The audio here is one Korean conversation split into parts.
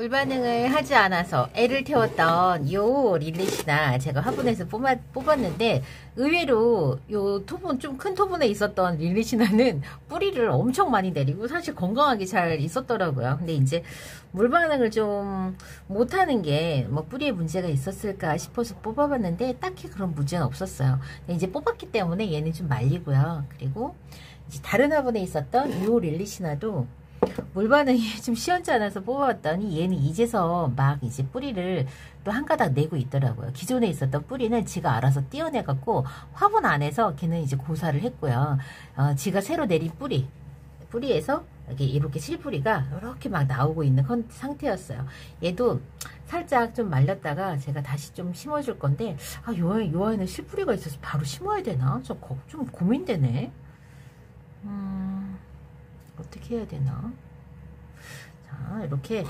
물 반응을 하지 않아서 애를 태웠던 요 릴리시나 제가 화분에서 뽑았는데 의외로 요 토분 좀 큰 토분에 있었던 릴리시나는 뿌리를 엄청 많이 내리고 사실 건강하게 잘 있었더라고요. 근데 이제 물 반응을 좀 못하는 게 뭐 뿌리에 문제가 있었을까 싶어서 뽑아봤는데 딱히 그런 문제는 없었어요. 이제 뽑았기 때문에 얘는 좀 말리고요. 그리고 이제 다른 화분에 있었던 요 릴리시나도 물 반응이 좀 시원치 않아서 뽑아봤더니 얘는 이제서 막 이제 뿌리를 또 한 가닥 내고 있더라고요. 기존에 있었던 뿌리는 지가 알아서 띄어내갖고 화분 안에서 걔는 이제 고사를 했고요. 지가 새로 내린 뿌리에서 이렇게 실뿌리가 이렇게 막 나오고 있는 상태였어요. 얘도 살짝 좀 말렸다가 제가 다시 좀 심어줄 건데 요 안에 실뿌리가 있어서 바로 심어야 되나? 좀 고민되네. 어떻게 해야 되나? 자, 이렇게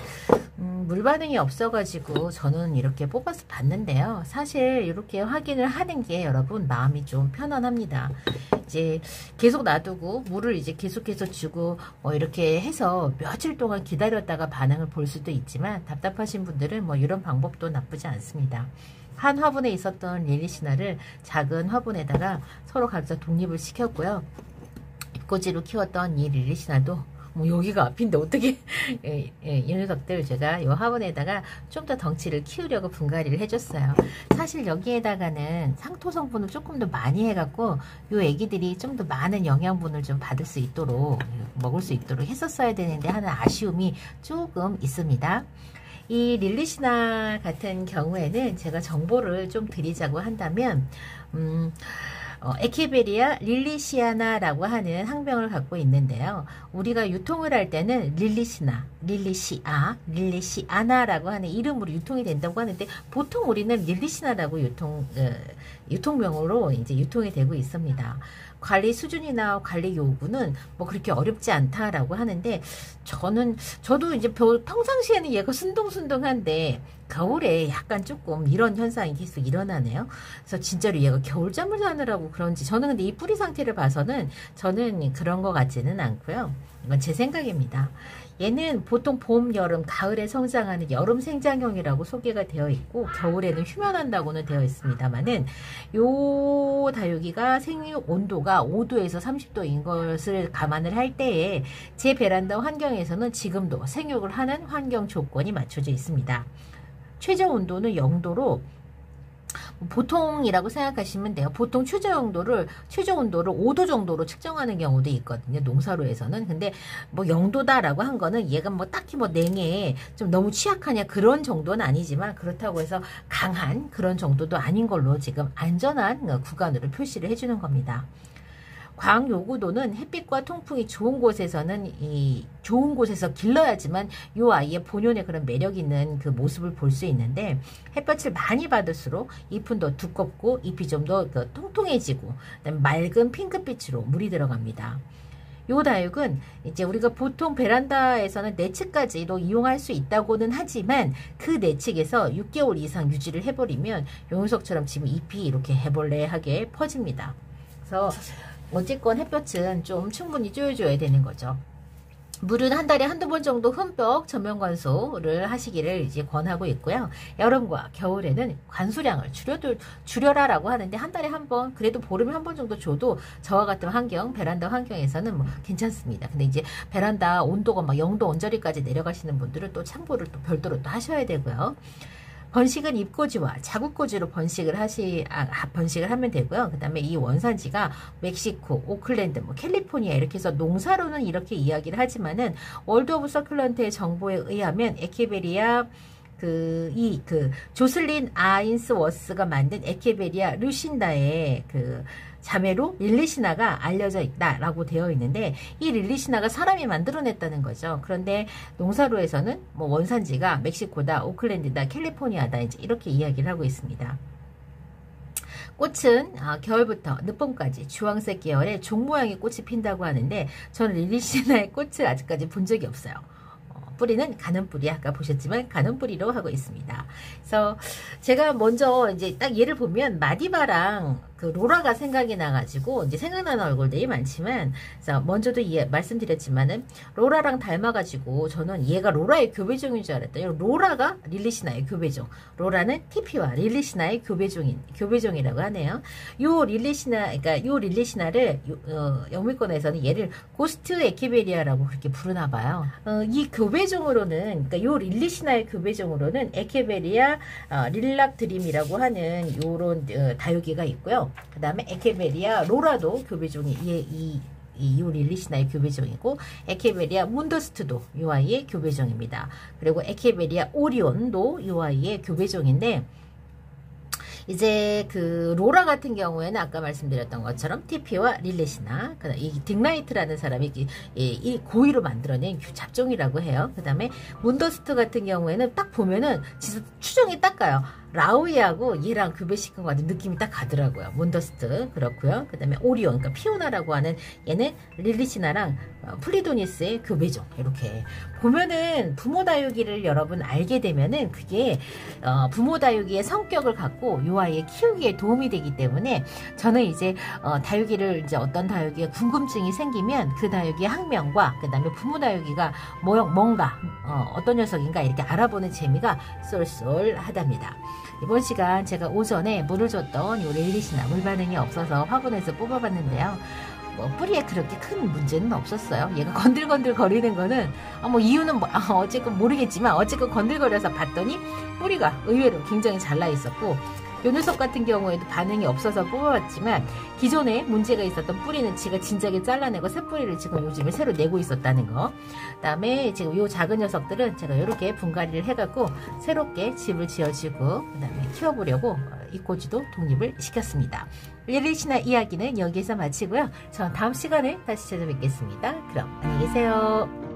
물 반응이 없어가지고 저는 이렇게 뽑아서 봤는데요. 사실 이렇게 확인을 하는 게 여러분 마음이 좀 편안합니다. 이제 계속 놔두고 물을 이제 계속해서 주고 이렇게 해서 며칠 동안 기다렸다가 반응을 볼 수도 있지만 답답하신 분들은 뭐 이런 방법도 나쁘지 않습니다. 한 화분에 있었던 릴리시나를 작은 화분에다가 서로 각자 독립을 시켰고요. 잎꽂이로 키웠던 이 릴리시나도 뭐 여기가 앞인데 어떻게 이 녀석들 제가 이 화분에다가 좀 더 덩치를 키우려고 분갈이를 해줬어요. 사실 여기에다가는 상토 성분을 조금 더 많이 해갖고 요 애기들이 좀 더 많은 영양분을 좀 받을 수 있도록 먹을 수 있도록 했었어야 되는데 하는 아쉬움이 조금 있습니다. 이 릴리시나 같은 경우에는 제가 정보를 좀 드리자고 한다면 에케베리아 릴리시아나라고 하는 항병을 갖고 있는데요. 우리가 유통을 할 때는 릴리시아나라고 하는 이름으로 유통이 된다고 하는데 보통 우리는 릴리시나라고 유통명으로 이제 유통이 되고 있습니다. 관리 수준이나 관리 요구는 뭐 그렇게 어렵지 않다라고 하는데 저도 이제 평상시에는 얘가 순둥순둥한데 겨울에 약간 조금 이런 현상이 계속 일어나네요. 그래서 진짜로 얘가 겨울잠을 자느라고 그런지 저는 근데 이 뿌리 상태를 봐서는 저는 그런 것 같지는 않고요. 이건 제 생각입니다. 얘는 보통 봄, 여름, 가을에 성장하는 여름 생장형이라고 소개가 되어 있고 겨울에는 휴면한다고는 되어 있습니다만은 요 다육이가 생육 온도가 5도에서 30도인 것을 감안을 할 때에 제 베란다 환경에서는 지금도 생육을 하는 환경 조건이 맞춰져 있습니다. 최저 온도는 0도로 보통이라고 생각하시면 돼요. 보통 최저 온도를 5도 정도로 측정하는 경우도 있거든요. 농사로에서는. 근데 뭐 0도다라고 한 거는 얘가 뭐 딱히 뭐 냉해에 좀 너무 취약하냐 그런 정도는 아니지만 그렇다고 해서 강한 그런 정도도 아닌 걸로 지금 안전한 구간으로 표시를 해주는 겁니다. 광 요구도는 햇빛과 통풍이 좋은 곳에서는 좋은 곳에서 길러야지만 요 아이의 본연의 그런 매력 있는 그 모습을 볼 수 있는데 햇볕을 많이 받을수록 잎은 더 두껍고 잎이 좀 더 통통해지고 그다음에 맑은 핑크빛으로 물이 들어갑니다. 요 다육은 이제 우리가 보통 베란다에서는 내측까지도 이용할 수 있다고는 하지만 그 내측에서 6개월 이상 유지를 해버리면 요 녀석처럼 지금 잎이 이렇게 해벌레하게 퍼집니다. 그래서 어쨌건 햇볕은 좀 충분히 쬐어줘야 되는 거죠. 물은 한 달에 한두 번 정도 흠뻑 전면 관수를 하시기를 이제 권하고 있고요. 여름과 겨울에는 관수량을 줄여라라고 하는데 한 달에 한 번, 그래도 보름에 한 번 정도 줘도 저와 같은 환경, 베란다 환경에서는 뭐 괜찮습니다. 근데 이제 베란다 온도가 막 0도 언저리까지 내려가시는 분들은 또 참고를 또 별도로 또 하셔야 되고요. 번식은 잎꽂이와 자구꽂이로 번식을 하면 되고요. 그 다음에 이 원산지가 멕시코, 오클랜드, 뭐 캘리포니아 이렇게 해서 농사로는 이렇게 이야기를 하지만은 월드 오브 서큘런트의 정보에 의하면 에케베리아 조슬린 아인스워스가 만든 에케베리아 루신다의 자매로 릴리시나가 알려져 있다라고 되어 있는데 이 릴리시나가 사람이 만들어냈다는 거죠. 그런데 농사로에서는 뭐 원산지가 멕시코다, 오클랜드다, 캘리포니아다 이제 이렇게 이야기를 하고 있습니다. 꽃은 겨울부터 늦봄까지 주황색 계열의 종 모양의 꽃이 핀다고 하는데 저는 릴리시나의 꽃을 아직까지 본 적이 없어요. 뿌리는 가는 뿌리, 아까 보셨지만 가는 뿌리로 하고 있습니다. 그래서 제가 먼저 이제 딱 얘를 보면 마디바랑 그 로라가 생각이 나가지고 이제 생각나는 얼굴들이 많지만, 자, 먼저도 말씀드렸지만은 로라랑 닮아가지고 저는 얘가 로라의 교배종인 줄 알았더니 로라가 릴리시나의 교배종, 로라는 TP와 릴리시나의 교배종이라고 하네요. 요 릴리시나를 영미권에서는 얘를 고스트 에케베리아라고 그렇게 부르나 봐요. 이 교배종으로는, 그러니까 요 릴리시나의 교배종으로는 에케베리아 릴락드림이라고 하는 요런 다육이가 있고요. 그 다음에 에케베리아 로라도 교배종이 요 릴리시나의 교배종이고, 에케베리아 문더스트도 요 아이의 교배종입니다. 그리고 에케베리아 오리온도 요 아이의 교배종인데, 이제 그 로라 같은 경우에는 아까 말씀드렸던 것처럼 TP와 릴리시나, 그다음 이 딕라이트라는 사람이 이 고의로 만들어낸 잡종이라고 해요. 그 다음에 문더스트 같은 경우에는 딱 보면은 진짜 추정이 딱 가요. 라우이하고 얘랑 교배시킨 것 같은 느낌이 딱 가더라고요. 문더스트 그렇고요. 그 다음에 오리온, 그러니까 피오나라고 하는 얘는 릴리시나랑 플리도니스의 교배종. 이렇게 보면은 부모 다육이를 여러분 알게 되면은 그게 부모 다육이의 성격을 갖고 요 아이의 키우기에 도움이 되기 때문에, 저는 이제 다육이를 이제 어떤 다육이에 궁금증이 생기면 그 다육이의 학명과 그 다음에 부모 다육이가 뭔가 어떤 녀석인가 이렇게 알아보는 재미가 쏠쏠하답니다. 이번 시간 제가 오전에 물을 줬던 요 릴리시나 물 반응이 없어서 화분에서 뽑아봤는데요. 뭐 뿌리에 그렇게 큰 문제는 없었어요. 얘가 건들건들 거리는 거는 뭐 이유는 어쨌건 모르겠지만 어쨌건 건들거려서 봤더니 뿌리가 의외로 굉장히 잘 나 있었고, 요 녀석 같은 경우에도 반응이 없어서 뽑아봤지만 기존에 문제가 있었던 뿌리는 지가 진작에 잘라내고 새 뿌리를 지금 요즘에 새로 내고 있었다는 거. 그 다음에 지금 요 작은 녀석들은 제가 이렇게 분갈이를 해갖고 새롭게 집을 지어주고 그 다음에 키워보려고 이꼬지도 독립을 시켰습니다. 릴리시나 이야기는 여기서 마치고요. 전 다음 시간에 다시 찾아뵙겠습니다. 그럼 안녕히 계세요.